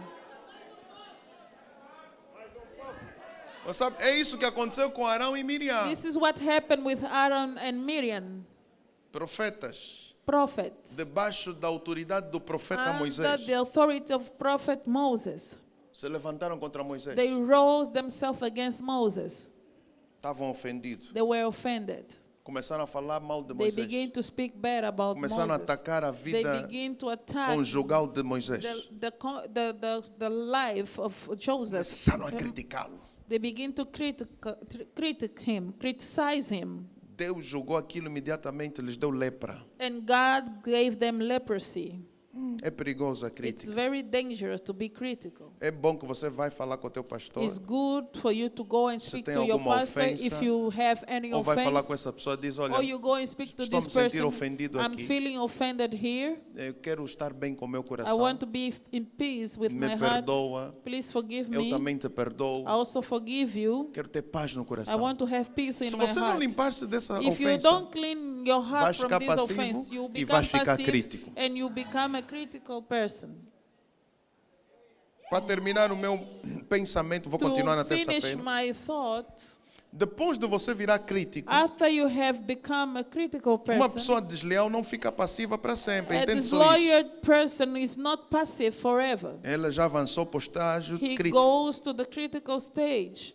Você sabe, é isso que aconteceu com Arão e Miriam. This is what happened with Aaron and Miriam, Profetas, prophets, debaixo da autoridade do profeta under Moisés, the authority of prophet Moses. se levantaram contra Moisés. They rose themselves against Moses. Estavam ofendidos. They were offended. Começaram a falar mal de They Moisés. began to speak bad about Começaram a Moses. atacar a They vida begin to attack conjugal de Moisés. the life of Joseph. Começaram a criticá-lo. They begin to criticize him. Deus jogou aquilo imediatamente, lhes deu lepra. And God gave them leprosy. É perigoso a It's crítica. very dangerous to be critical. É bom que você vai falar com o teu pastor. It's good for you to go and speak tem to your alguma pastor ofensa, if you have any Ou vai falar com offense. essa pessoa e diz, olha, Or you go and speak to estou this me sentir person. ofendido I'm aqui. feeling offended here. Eu quero estar bem com o meu I coração. want to be in peace with Me my heart. perdoa. Please forgive Eu me. também te perdoo. I also forgive you. Quero ter paz no I coração. want to have peace in Se my você não heart. limpar-se dessa If you ofensa, don't clean your heart vais from ficar this passivo offense, you e become vais ficar passive crítico. and you become a critical person. Para terminar o meu pensamento, vou continuar na To finish terça-feira. my thought, Depois de você virar crítico, after you have become a critical uma person, pessoa desleal não fica passiva para sempre. a Entende só isso? disloyal person is not passive forever. Ela já avançou para o estágio He crítico. goes to the critical stage.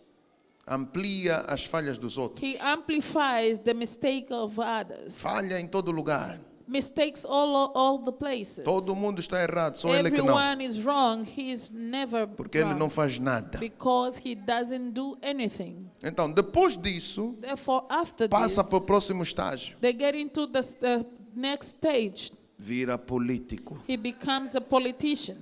Amplia as falhas dos outros. He amplifies the mistake of others. Falha em todo lugar. Mistakes all the places. Todo mundo está errado, só ele que não. Everyone is wrong. He is never Porque ele wrong não faz nada. because he doesn't do anything. Então, depois disso, Therefore, after passa this, para o próximo estágio. they get into the next stage. Vira político. He becomes a politician.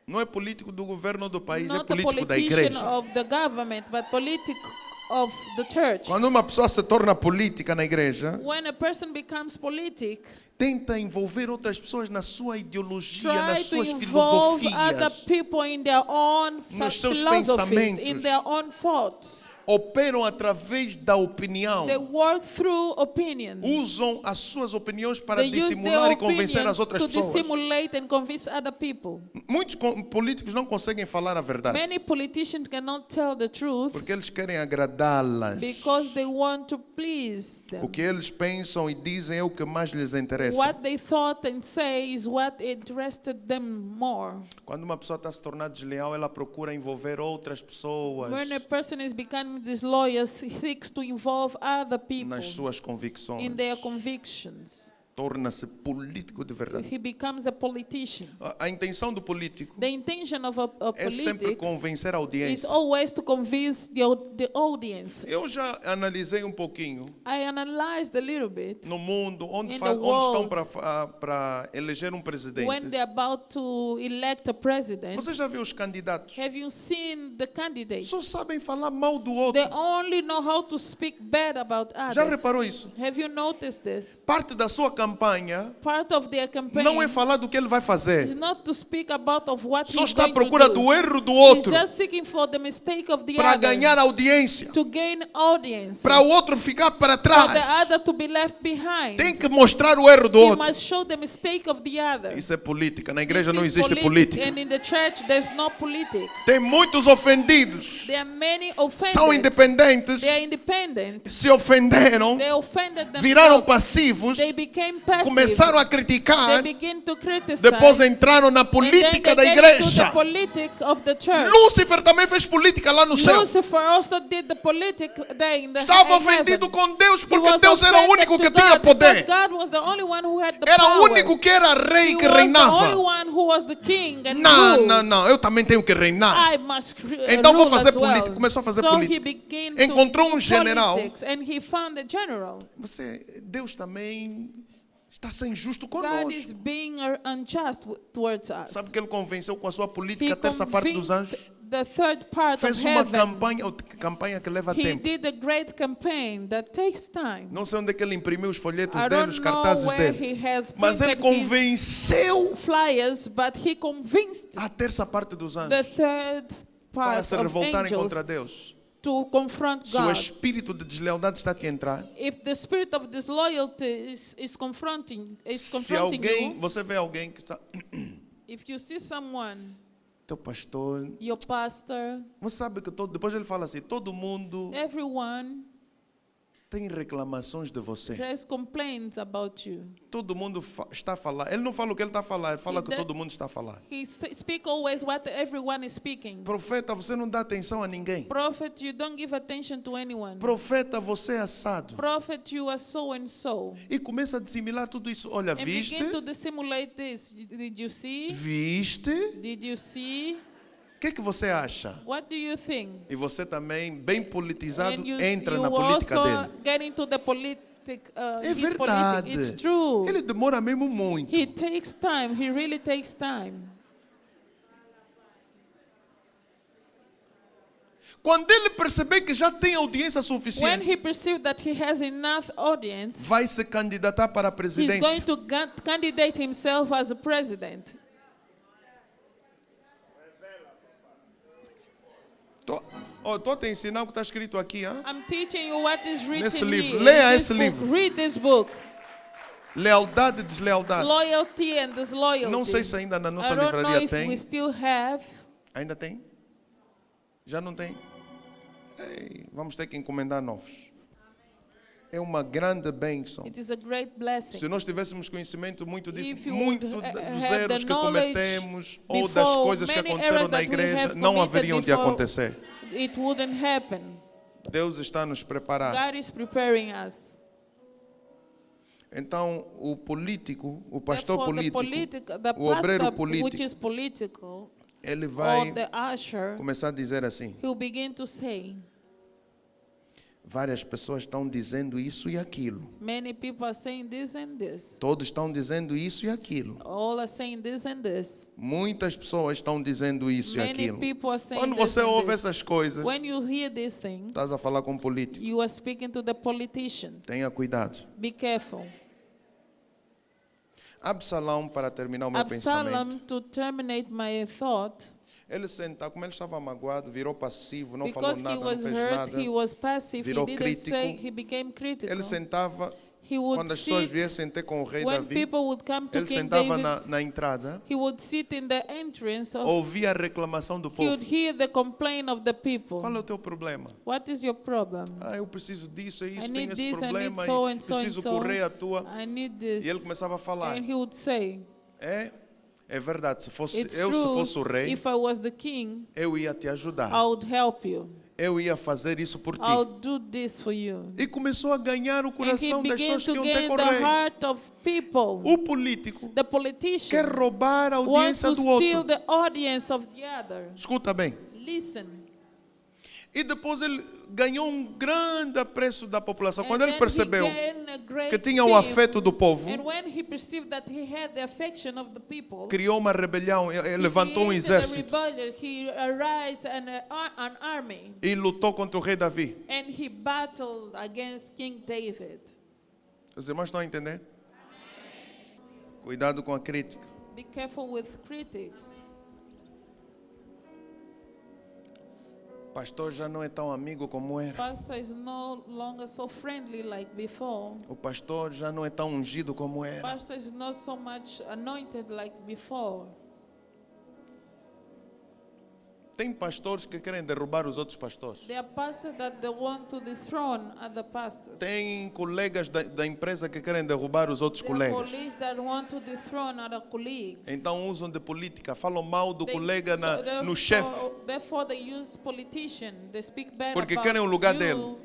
Não é político do governo do país, é Not a político da politician igreja. of the government, but political of the church. Quando uma pessoa se torna política na igreja, When a person becomes politic, tenta envolver outras pessoas na sua ideologia, try nas to suas involve other filosofias. people in their own Nos seus philosophies, in pensamentos. their own thoughts. Operam através da opinião. They work through opinion. Usam as suas opiniões para They use dissimular their e convencer opinion as outras to pessoas. dissimulate and convince other people. Muitos políticos não conseguem falar a verdade. Many politicians cannot tell the truth Porque eles querem agradá-las. because they want to please them. O que eles pensam e dizem é o que mais lhes interessa. What they thought and say is what interested them more. Quando uma pessoa está se tornando desleal, ela procura envolver outras pessoas When a person is becoming disloyal, he seeks to involve other people nas suas convicções. in their convictions. Torna-se político de verdade. He becomes a politician. A intenção do político The intention of a é sempre politic convencer a is audiência. always to convince the audience. Eu já analisei um pouquinho I analyzed a little bit no mundo onde, In the onde estão world. para eleger um when presidente. they're about to elect a president. Você já viu os candidatos? Have you seen the candidates? Só sabem falar mal do outro. They only know how to speak bad about Já others. reparou isso? Have you noticed this? Parte da sua campanha Part of their campaign não é falar do que ele vai is fazer. not to speak about of what Só he's está à going procura to do. do erro do He's outro just seeking for the mistake of the para other ganhar audiência, to gain audience. para o outro ficar para For trás. the other to be left behind. Tem que mostrar o erro do He outro. must show the mistake of the other. Isso é política. Na igreja This não is existe politic, política. and in the church there's no politics. Tem muitos ofendidos. There are many São offended. independentes. They are independent. Se ofenderam. They offended Viraram themselves. passivos. They became passive. Começaram a They criticar. begin to criticize. Depois entraram na And then política da they get into igreja. the politic of the church. Lúcifer também fez política lá no céu. Lucifer also did the politic there in the Estava in ofendido heaven. com Deus He porque was Deus era o offended único que to tinha God because poder. God was the only one who had the Era o power. único que era rei He que was the only reinava. one who was the king and Não, ruled. não, não. Eu também tenho que reinar. I must Então vou rule fazer as well. política. Começou a fazer So política. he began Encontrou to um do general. politics, and he found a general. Deus também está sendo injusto God is conosco. being unjust towards us. Sabe que ele convenceu com a sua He política a terça parte dos convinced anjos? the third part of Fez uma heaven. campanha que leva He tempo. did a great campaign that takes time. Não sei onde é que ele imprimiu os folhetos I dele, don't os know cartazes where dele. he has Mas ele printed his convenceu flyers, but he convinced a terça parte dos the anjos third para part se of revoltarem angels contra Deus. to confront Se o God. espírito de deslealdade está a entrar, If the spirit of disloyalty is confronting se alguém, you, você vê alguém que está, if you see someone, teu pastor, your pastor, você sabe que depois ele fala assim, todo mundo everyone tem reclamações de você. has complaints about you. Todo mundo está a falar. Ele não fala o que ele está a falar, ele fala He que does- todo mundo está a falar. He speak always what everyone is speaking. Profeta, você não dá atenção a ninguém. Prophet, you don't give attention to anyone. Profeta, você é assado. Prophet, you are so and so. E começa a dissimilar tudo isso. Olha, And viste? begin to dissimulate this. Did you see? Viste? Did you see? O que você acha? What do you think? E você também, bem politizado, And you entra you na política also dele. get into the politic. É His politic. verdade. It's true. Ele demora mesmo muito. He takes time. He really takes time. Quando ele perceber que já tem audiência When suficiente, he perceived that he has enough audience, vai se candidatar para a he's presidência. going to candidate himself as a president. Estou a te ensinar o que está escrito aqui. Hein? I'm teaching you what is written Nesse livro. here. Leia in esse this book. livro. Read this book. Lealdade e deslealdade. Loyalty and disloyalty. Não sei se ainda na nossa I don't know livraria if we tem. still have. Ainda tem? Já não tem? Ei, vamos ter que encomendar novos. É uma grande bênção. It is a great blessing. Se nós tivéssemos conhecimento muito disso, If you muito would dos have erros the que cometemos ou knowledge das before, coisas que many aconteceram errors na that we igreja have não committed haveriam de before, acontecer. It wouldn't happen. Deus está nos preparando. God is preparing us. Então, o político, o pastor Therefore, político, the o obreiro pastor, which político, is political, ele or vai the usher, começar a dizer assim: he'll begin to say, várias pessoas estão dizendo isso e aquilo. many people are saying this and this. Todos estão dizendo isso e aquilo. All are saying this and this. Muitas pessoas estão dizendo isso e Many aquilo. people are saying Quando this você and ouve this. essas coisas, When you hear these things, estás a falar com um político. you are speaking to the politician. Tenha cuidado. Be careful. Absalão, para terminar o meu Absalom, pensamento, to terminate my thought, ele sentado, como ele estava magoado, virou passivo, não falou because he nada, não was fez hurt, nada. he was passive, Virou he didn't say, crítico. he became critical. Ele sentava, He would quando as pessoas sit, viessem ter com o rei when Davi, people would come to ele King sentava David, na entrada, he would sit in the entrance of, ouvia a reclamação do he would povo. hear the complaint of the people. Qual é o teu problema? What is your problem? Ah, eu preciso disso, é I isso, tenho need esse this, I need problema, so e and so and preciso so. correr à tua. I need this. E ele começava a falar. And he would say, É verdade, se fosse it's eu, se true, fosse o rei, if I was the king, eu ia te ajudar. I would help you. Eu ia fazer isso por ti. I would do this for you. E começou a ganhar o And he coração das began pessoas que to iam ter gain com o the rei. heart of people. O político The quer politician roubar a wants audiência to do steal outro. the audience of the other. Escuta bem. Listen. E depois ele ganhou um grande apreço da população. And Quando ele then percebeu he gained a great que tinha o esteem. afeto do povo, And when he perceived that he had the affection of the people, criou uma rebelião, ele he levantou um created a exército rebellion. He raised an army, e lutou contra o rei Davi. and he battled against King David. Os irmãos estão a entender? Cuidado com a crítica. Be careful with critics. O pastor já não é tão amigo como era. Pastor is no longer so friendly like before. O pastor já não é tão ungido como era. Pastor is not so much anointed like before. Tem pastores que querem derrubar os outros pastores. There are pastors that they want to dethrone other pastors. Tem colegas da empresa que querem derrubar os outros There are colegas. colleagues that want to dethrone other colleagues. Então usam de política, falam mal do They colega no therefore- chefe, Therefore they use politician. They speak bad porque about querem o lugar you, dele.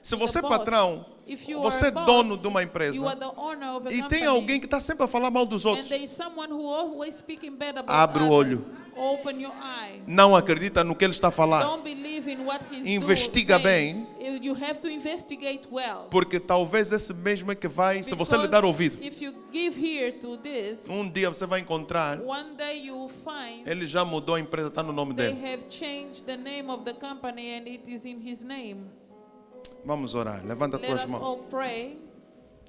Se the você é boss. patrão, If you você é are a dono boss, de uma empresa you are the owner of a e company, tem alguém que está sempre a falar mal dos and outros, there is someone who always speaking bad about Abre o others. olho. Open your eye. não acredita no que ele está a falar, Don't believe in what he's Investiga saying. You have to investigate well. porque talvez esse mesmo é que vai, se você lhe Because dar ouvido, if you give ear to this, um dia você vai encontrar, one day you will find ele já mudou a empresa, está no nome they dele. have changed the name of the company and it is in his name. Vamos orar, levanta Let tuas us mãos. all pray.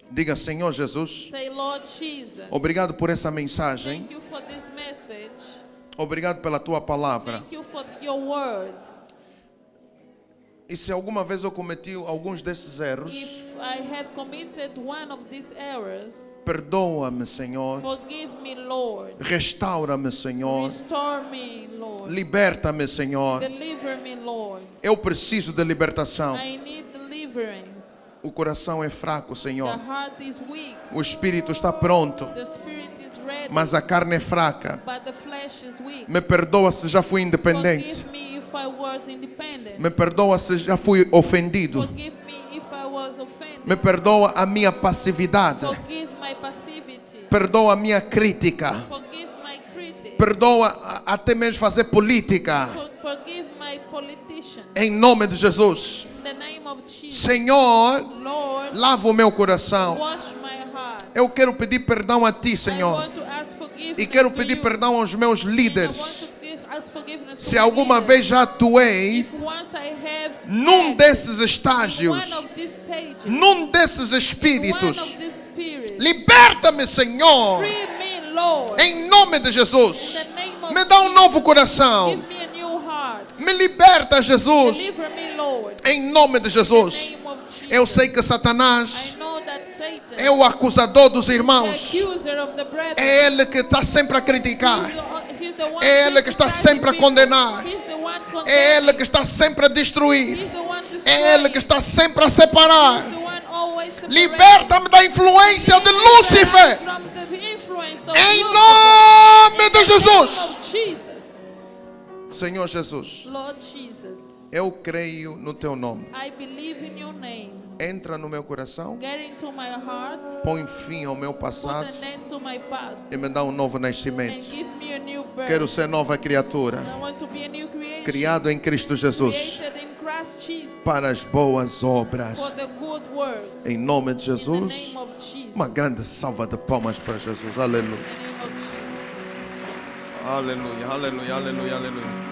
Diga, Senhor Jesus, Say, Lord Jesus, obrigado por essa mensagem, thank you for this message. obrigado pela tua palavra. Thank you for your word. E se alguma vez eu cometi alguns desses erros, If I have committed one of these errors, perdoa-me, Senhor. forgive me, Lord. Restaura-me, Senhor. Restore me, Lord. Liberta-me, Senhor. Deliver me, Lord. Eu preciso de libertação. I need deliverance. O coração é fraco, The Senhor. heart is weak. O espírito está pronto, The spirit is ready. mas a carne é fraca. But the flesh is weak. Me perdoa se já fui independente. Forgive me if I was independent. Me perdoa se já fui ofendido. Forgive me if I was offended. Me perdoa a minha passividade. Forgive my passivity. Perdoa a minha crítica. Forgive my critics. Perdoa até mesmo fazer política. Forgive my politicians. Em nome de Jesus. In the name of Jesus. Senhor, Lord, lava o meu coração. wash my heart. Eu quero pedir perdão a Ti, I Senhor. want to ask forgiveness E quero to pedir you. perdão aos meus And I want líderes. to ask forgiveness Se to alguma leaders. vez já atuei If once I have num acted desses in estágios, one of these stages, num desses one espíritos, of these spirits, liberta-me, Senhor, free me, Lord. em nome de In Jesus. the name of Me dá um Jesus, novo coração. give me a new heart. Me liberta, Jesus, Deliver me, Lord. em nome de In the Jesus. name of Jesus. Eu sei que Satanás I know that Satan Satan. É o acusador dos The irmãos. accuser of the brethren. É ele que está sempre a criticar. He's the one É ele que está criticizing sempre a people. condenar. He's the one condemning. É ele que está sempre a destruir. He's the one destroying. É ele que está sempre a separar. He's the one always separating. Liberta-me da influência de Lúcifer. From the influence of Em Lucifer. nome de In the Jesus. name of Jesus. Senhor Jesus, Lord Jesus, eu creio no teu nome. I believe in your name. Entra no meu coração, Get into my heart. põe fim ao meu Put passado an end to my past. e me dá um novo And nascimento. give me a new birth. Quero ser nova criatura, I want to be a new creation. criado em Cristo Jesus, Created in Christ Jesus. para as boas obras. For the good works. Em nome de In the Jesus, name of Jesus. uma grande salva de palmas para Jesus. Aleluia. In the name of Jesus. Aleluia, aleluia, aleluia, aleluia.